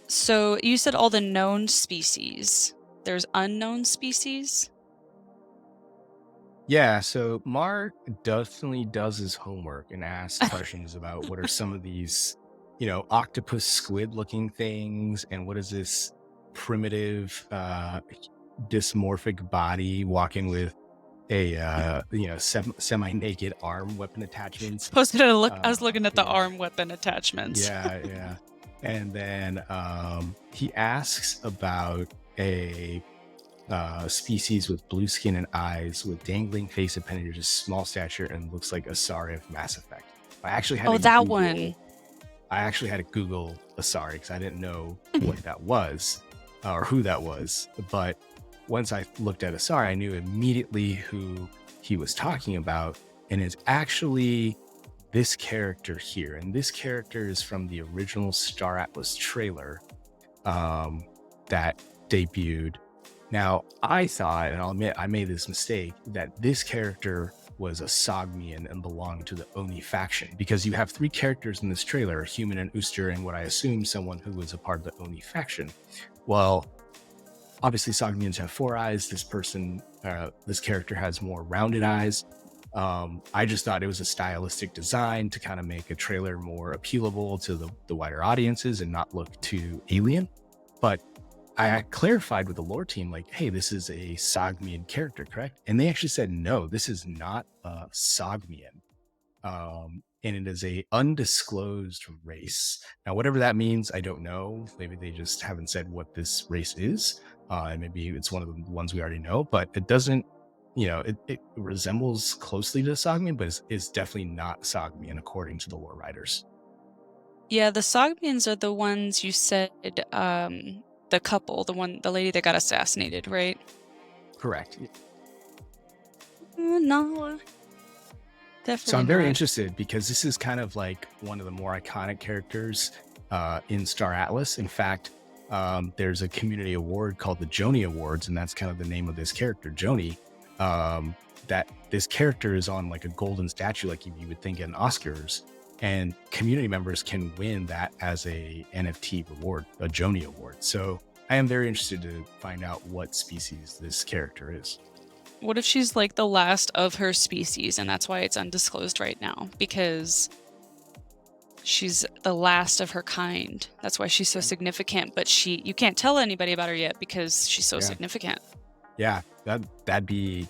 So you said all the known species. There's unknown species? Yeah, so Maar definitely does his homework and asks questions about what are some of these, octopus squid looking things, and what is this primitive dysmorphic body walking with a semi-naked arm weapon attachments. I was looking at the arm weapon attachments. Yeah. And then he asks about a species with blue skin and eyes, with dangling face appendages, small stature, and looks like Asari of Mass Effect. I actually had to Google Asari because I didn't know what that was or who that was. But once I looked at Asari, I knew immediately who he was talking about, and it's actually this character here. And this character is from the original Star Atlas trailer that debuted Now, I thought, and I'll admit I made this mistake, that this character was a Sagmian and belonged to the Oni faction, because you have three characters in this trailer, a human, an Ustur, and what I assume someone who was a part of the Oni faction. Well, obviously Sagmians have four eyes. This character has more rounded eyes. I just thought it was a stylistic design to kind of make a trailer more appealable to the wider audiences and not look too alien. But I clarified with the lore team, like, hey, this is a Sagmian character, correct? And they actually said, no, this is not a Sagmian. And it is a undisclosed race. Now, whatever that means, I don't know. Maybe they just haven't said what this race is. And maybe it's one of the ones we already know, but it doesn't, it resembles closely to Sagmian, but is definitely not Sagmian according to the lore writers. Yeah, the Sagmians are the ones you said, the couple, the lady that got assassinated, right? Correct. No, definitely So I'm very not. interested because this is kind of like one of the more iconic characters in Star Atlas. In fact, there's a community award called the Joni Awards, and that's kind of the name of this character, Joni. That this character is on like a golden statue, like you would think in Oscars, and community members can win that as a NFT reward, a Joni Award. So I am very interested to find out what species this character is. What if she's like the last of her species and that's why it's undisclosed right now? Because she's the last of her kind. That's why she's so significant, but you can't tell anybody about her yet because she's so significant. Yeah, that'd be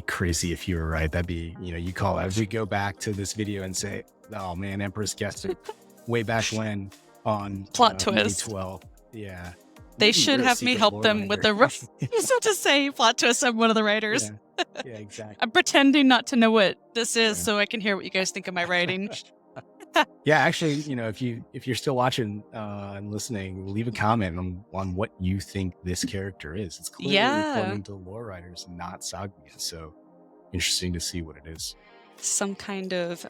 crazy if you were right. That'd be, you call as we go back to this video and say, oh man, Empress guessed it way back when on plot twist. 12. Yeah. They should have me help them with the so to say plot twist. I'm one of the writers. Yeah, exactly. I'm pretending not to know what this is so I can hear what you guys think of my writing. Yeah, actually, if you're still watching and listening, leave a comment on what you think this character is. It's clearly according to lore writers, not Sagmian. So interesting to see what it is. Some kind of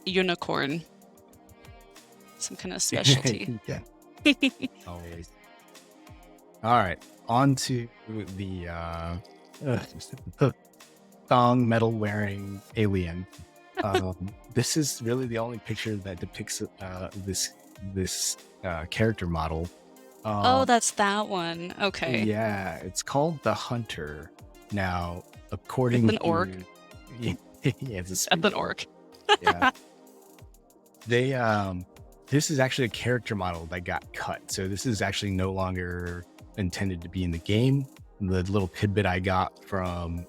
unicorn. Some kind of specialty. Yeah. Always. All right, on to the thong metal wearing alien. This is really the only picture that depicts this character model. Oh, that's that one. Okay. Yeah, it's called the Hunter. Now, according to an orc. Yeah, it's an orc. Yeah. This is actually a character model that got cut. So this is actually no longer intended to be in the game. The little tidbit I got from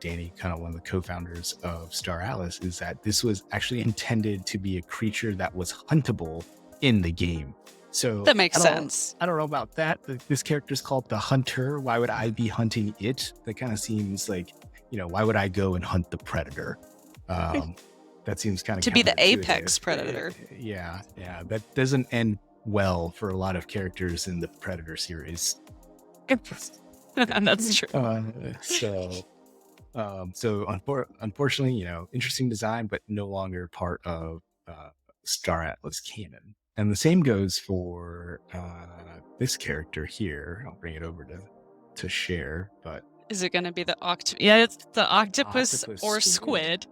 Danny, kind of one of the co-founders of Star Atlas, is that this was actually intended to be a creature that was huntable in the game. So that makes sense. I don't know about that. This character is called the Hunter. Why would I be hunting it? That kind of seems like, why would I go and hunt the predator? That seems kind of to be the apex predator. Yeah. That doesn't end well for a lot of characters in the Predator series. And that's true. Unfortunately, interesting design, but no longer part of Star Atlas canon. And the same goes for this character here. I'll bring it over to share. But is it going to be the octopus? Yeah, it's the octopus or squid.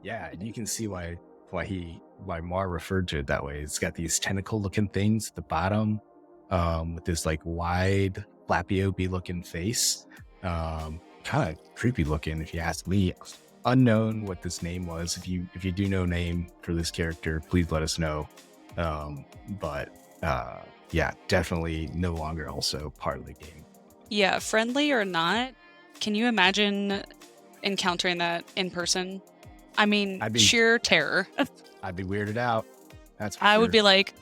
Yeah, and you can see why Maar referred to it that way. It's got these tentacle-looking things at the bottom, with this like wide, flappy looking face. Kind of creepy looking, if you ask me. Unknown what this name was. If you do know name for this character, please let us know. Yeah, definitely no longer also part of the game. Yeah, friendly or not, can you imagine encountering that in person? I mean, sheer terror. I'd be weirded out. I would be like,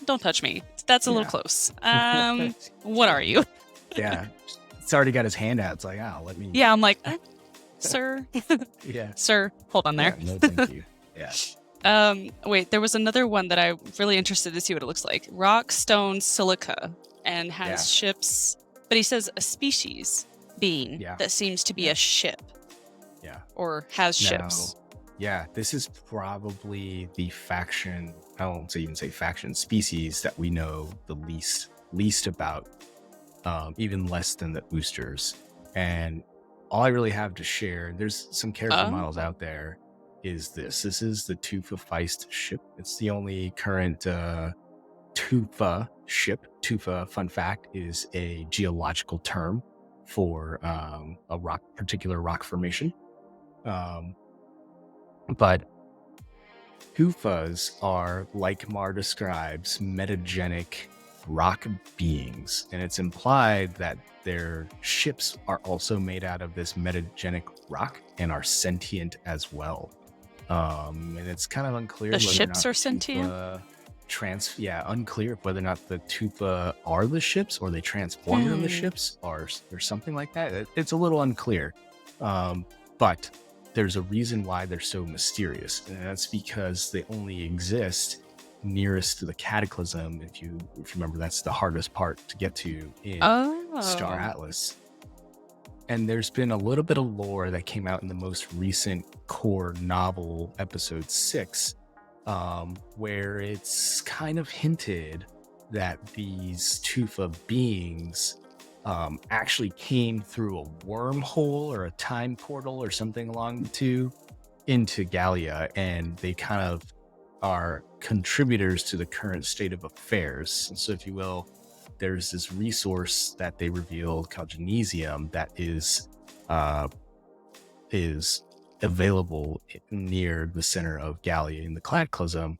don't touch me. That's a little close. What are you? Yeah. It's already got his hand out. It's like, let me. Yeah, I'm like, sir. Yeah. Sir, hold on there. Yeah, no, thank you. Yeah. Wait, there was another one that I'm really interested to see what it looks like. Rock, stone, silica, and has ships. But he says a species being that seems to be a ship. Yeah. Or has ships. Yeah, this is probably the faction, I won't even say faction, species that we know the least about. even less than the Usturs. And all I really have to share, there's some character models Oh. out there, is this. This is the Tufa Feist ship. It's the only current Tufa ship. Tufa, fun fact, is a geological term for a particular rock formation. Um, but Tufas are, like Maar describes, metagenic rock beings, and it's implied that their ships are also made out of this metagenic rock and are sentient as well. And it's kind of unclear The whether or ships not are the sentient? Tufa unclear whether or not the Tufa are the ships or they transform into the Hmm. ships or something like that. It's a little unclear. But there's a reason why they're so mysterious, and that's because they only exist nearest to the cataclysm. If you remember, that's the hardest part to get to in Star Oh. Atlas. And there's been a little bit of lore that came out in the most recent core novel, episode 6, where it's kind of hinted that these Tufa beings actually came through a wormhole or a time portal or something along the two into Gallia, and they kind of are contributors to the current state of affairs. And so, if you will, there's this resource that they revealed called Genesium that uh, is available near the center of Gallia in the Cataclysm,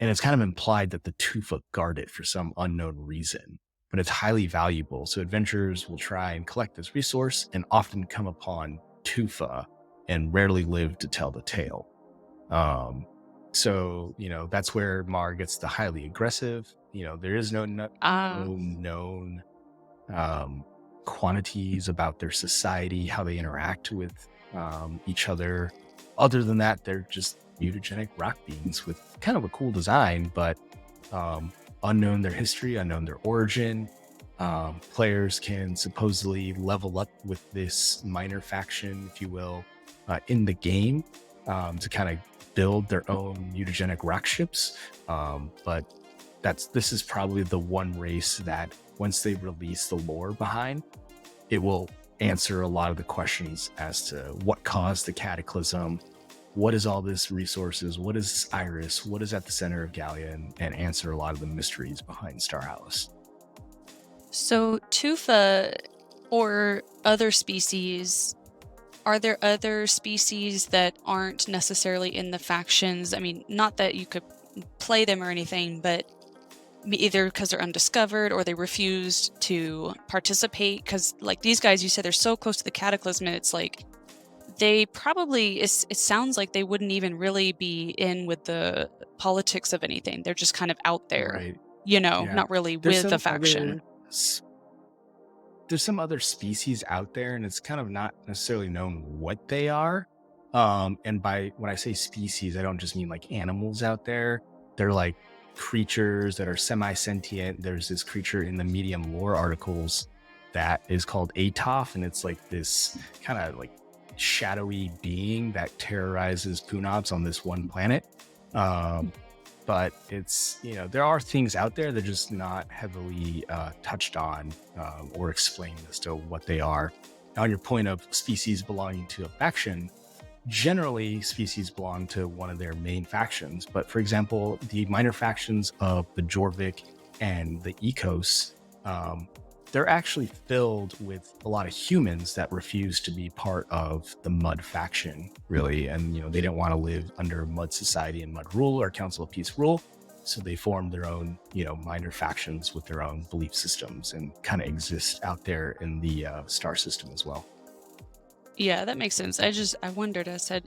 and it's kind of implied that the Tufa guard it for some unknown reason. But it's highly valuable, so adventurers will try and collect this resource and often come upon Tufa and rarely live to tell the tale. Um, so, that's where Maar gets the highly aggressive. There is no Ah. known um, quantities about their society, how they interact with each other. Other than that, they're just mutagenic rock beings with kind of a cool design, but unknown their history, unknown their origin. Players can supposedly level up with this minor faction, if you will, in the game to kind of build their own mutagenic rock ships. But this is probably the one race that once they release the lore behind, it will answer a lot of the questions as to what caused the cataclysm, what is all this resources, what is Iris, what is at the center of Gallia, and answer a lot of the mysteries behind Star Atlas. So Tufa or other species, are there other species that aren't necessarily in the factions? I mean, not that you could play them or anything, but either because they're undiscovered or they refused to participate. Because, like these guys, you said they're so close to the cataclysm, and it's like they probably, it sounds like they wouldn't even really be in with the politics of anything. They're just kind of out there, Right. Yeah. not really There's with a some faction. other there's some other species out there, and it's kind of not necessarily known what they are. And by when I say species, I don't just mean like animals out there. They're like creatures that are semi-sentient. There's this creature in the Medium lore articles that is called Atoph, and it's like this kind of like shadowy being that terrorizes Punabs on this one planet. But it's, there are things out there that are just not heavily touched on or explained as to what they are. Now, on your point of species belonging to a faction, generally species belong to one of their main factions. But for example, the minor factions of the Jorvik and the Ecos, they're actually filled with a lot of humans that refuse to be part of the Mud faction, really. And, they didn't want to live under Mud Society and Mud Rule or Council of Peace rule. So they formed their own, minor factions with their own belief systems and kind of exist out there in the star system as well. Yeah, that makes sense. I wondered. I said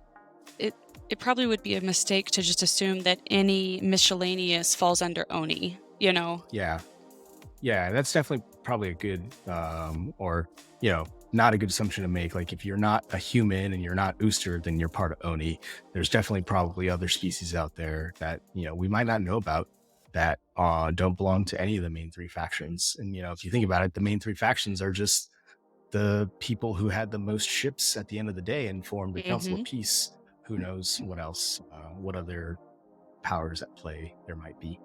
it. It probably would be a mistake to just assume that any miscellaneous falls under Oni. Yeah. Yeah, that's definitely probably a good, or, not a good assumption to make. Like, if you're not a human and you're not Ustur, then you're part of Oni. There's definitely probably other species out there that, we might not know about that don't belong to any of the main three factions. And, if you think about it, the main three factions are just the people who had the most ships at the end of the day and formed the Council of Hmm. Peace. Who knows what else, what other powers at play there might be.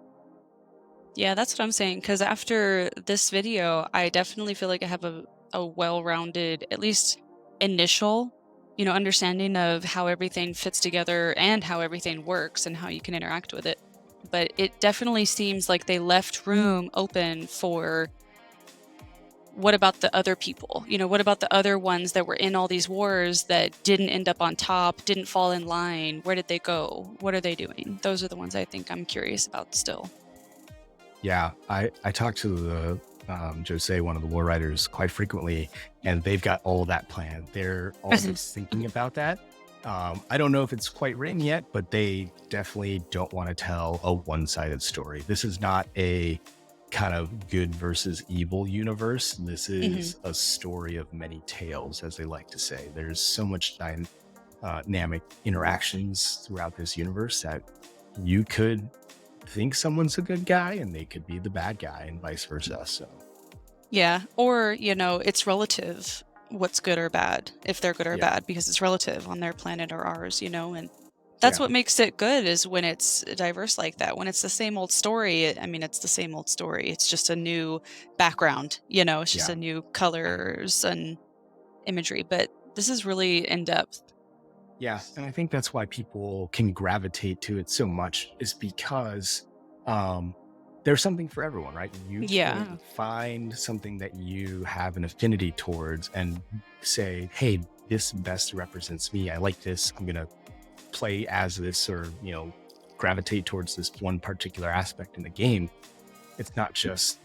Yeah, that's what I'm saying. Because after this video, I definitely feel like I have a well-rounded, at least initial, understanding of how everything fits together and how everything works and how you can interact with it. But it definitely seems like they left room open for what about the other people? What about the other ones that were in all these wars that didn't end up on top, didn't fall in line? Where did they go? What are they doing? Those are the ones I think I'm curious about still. Yeah, I talk to the Jose, one of the war writers, quite frequently, and they've got all that planned. They're always thinking about that. I don't know if it's quite written yet, but they definitely don't want to tell a one-sided story. This is not a kind of good versus evil universe. This Mhm. is a story of many tales, as they like to say. There's so much dynamic interactions throughout this universe that you could think someone's a good guy and they could be the bad guy and vice versa. So Yeah, or, it's relative what's good or bad, if they're good or yeah, bad, because it's relative on their planet or ours, and that's yeah, what makes it good is when it's diverse like that. When it's the same old story, I mean, it's the same old story. It's just a new background, it's just yeah, a new colors and imagery, but this is really in depth. yeah. And I think that's why people can gravitate to it so much is because um, there's something for everyone, right? You Yeah. can find something that you have an affinity towards and say, hey, this best represents me. I like this. I'm going to play as this or, gravitate towards this one particular aspect in the game. It's not just,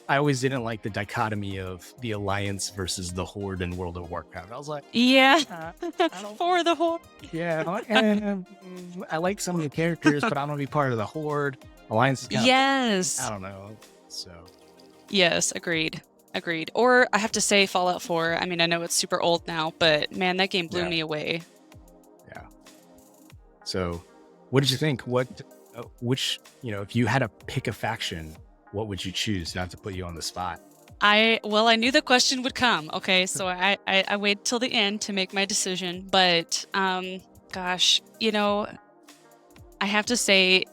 I always didn't like the dichotomy of the Alliance versus the Horde in World of Warcraft. I was like, Yeah. I don't, For the whole. yeah, I like some of the characters, but I don't want to be part of the Horde. Alliance is kind of, I Yes. don't know. So, Yes, agreed. Agreed. Or I have to say Fallout 4. I mean, I know it's super old now, but man, that game blew yeah, me away. yeah. So, what did you think? Which, if you had to pick a faction, what would you choose? Not to put you on the spot. I knew the question would come. Okay, so I waited till the end to make my decision, but gosh, I have to say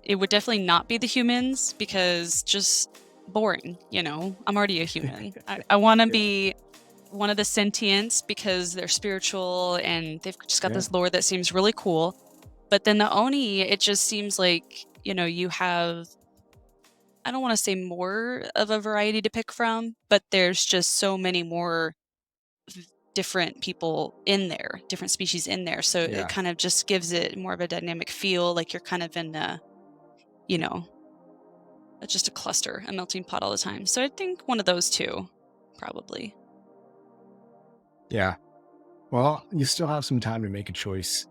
it would definitely not be the humans because just boring, I'm already a human. I want to Yeah, be one of the sentients because they're spiritual and they've just got yeah, this lore that seems really cool. But then the Oni, it just seems like, you have, I don't want to say more of a variety to pick from, but there's just so many more different people in there, different species in there. So it yeah. kind of just gives it more of a dynamic feel, like you're kind of in you know, just a cluster, a melting pot all the time. So I think one of those two, probably. Yeah. Well, you still have some time to make a choice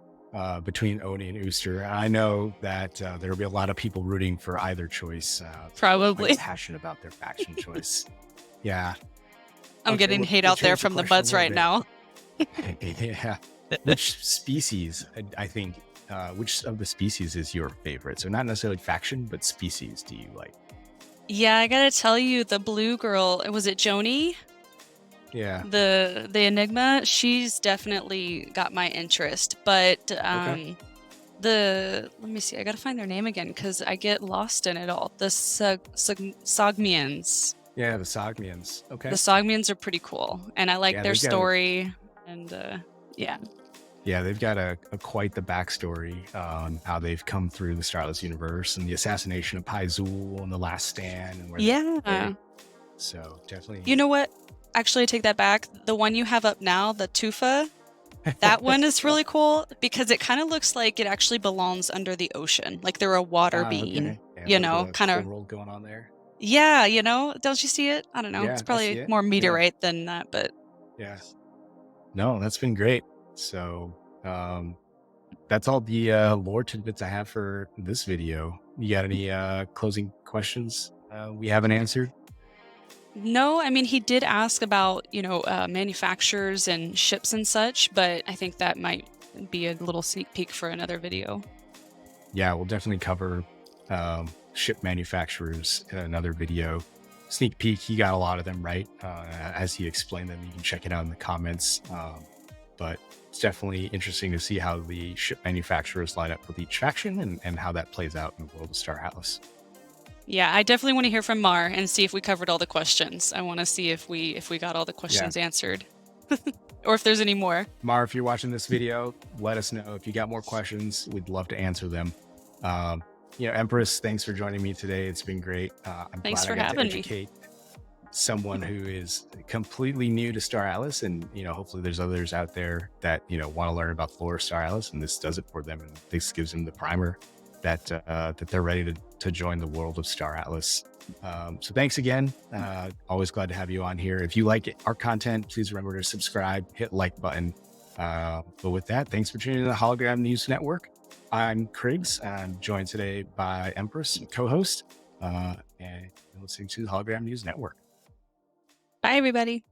between Oni and Ustur. I know that there will be a lot of people rooting for either choice. People are quite Probably. passionate about their faction choice. Yeah. I'm Okay. getting hate We'll out there change the from the question a buds little right bit. now. Yeah. Which species, I think, which of the species is your favorite? So not necessarily faction, but species do you like? Yeah, I gotta tell you, the blue girl, was it Joni? Yeah. The Enigma, she's definitely got my interest. But Okay. let me see, I gotta find their name again because I get lost in it all. The Sagmians. Yeah. The Sagmians. The Okay. Sagmians are pretty cool, and I like Yeah. their They've got a story. And yeah, Yeah, they've got a quite the backstory on how they've come through the Starless universe and the assassination of Paizul and the Last Stand and where they're yeah. today. So You definitely, know what? Actually, I take that back. The one you have up now, the Tufa, that one is yeah. really cool because it kind of looks like it actually belongs under the ocean, like they're a water being, Okay. Yeah, a little bit of kind of. core world going on there. Yeah, don't you see it? I don't know. It's Yeah, I see probably it. more Yeah, meteorite than that, but yeah. No, that's been great. So that's all the lore tidbits I have for this video. You got any closing questions we haven't answered? no, I mean, he did ask about, manufacturers and ships and such, but I think that might be a little sneak peek for another video. Yeah, we'll definitely cover ship manufacturers in another video. Sneak peek, he got a lot of them right. As he explained them, you can check it out in the comments. But it's definitely interesting to see how the ship manufacturers line up with each faction and how that plays out in the world of Star Atlas. Yeah, I definitely want to hear from Mar and see if we covered all the questions. I want to see if we got all the questions answered. Or if there's any more. Mar, if you're watching this video, let us know. If you got more questions, we'd love to answer them. Empress, thanks for joining me today. It's been great. I'm Thanks glad for I got to having me. educate someone who is completely new to Star Atlas, and hopefully there's others out there that want to learn about the lore of Star Atlas, and this does it for them, and this gives them the primer that they're ready to join the world of Star Atlas. So thanks again. Always glad to have you on here. If you like our content, please remember to subscribe, hit like button. But with that, thanks for tuning in to the Hologram News Network. I'm Kriggs. I'm joined today by Empress, co-host, and listening to the Hologram News Network. Bye, everybody.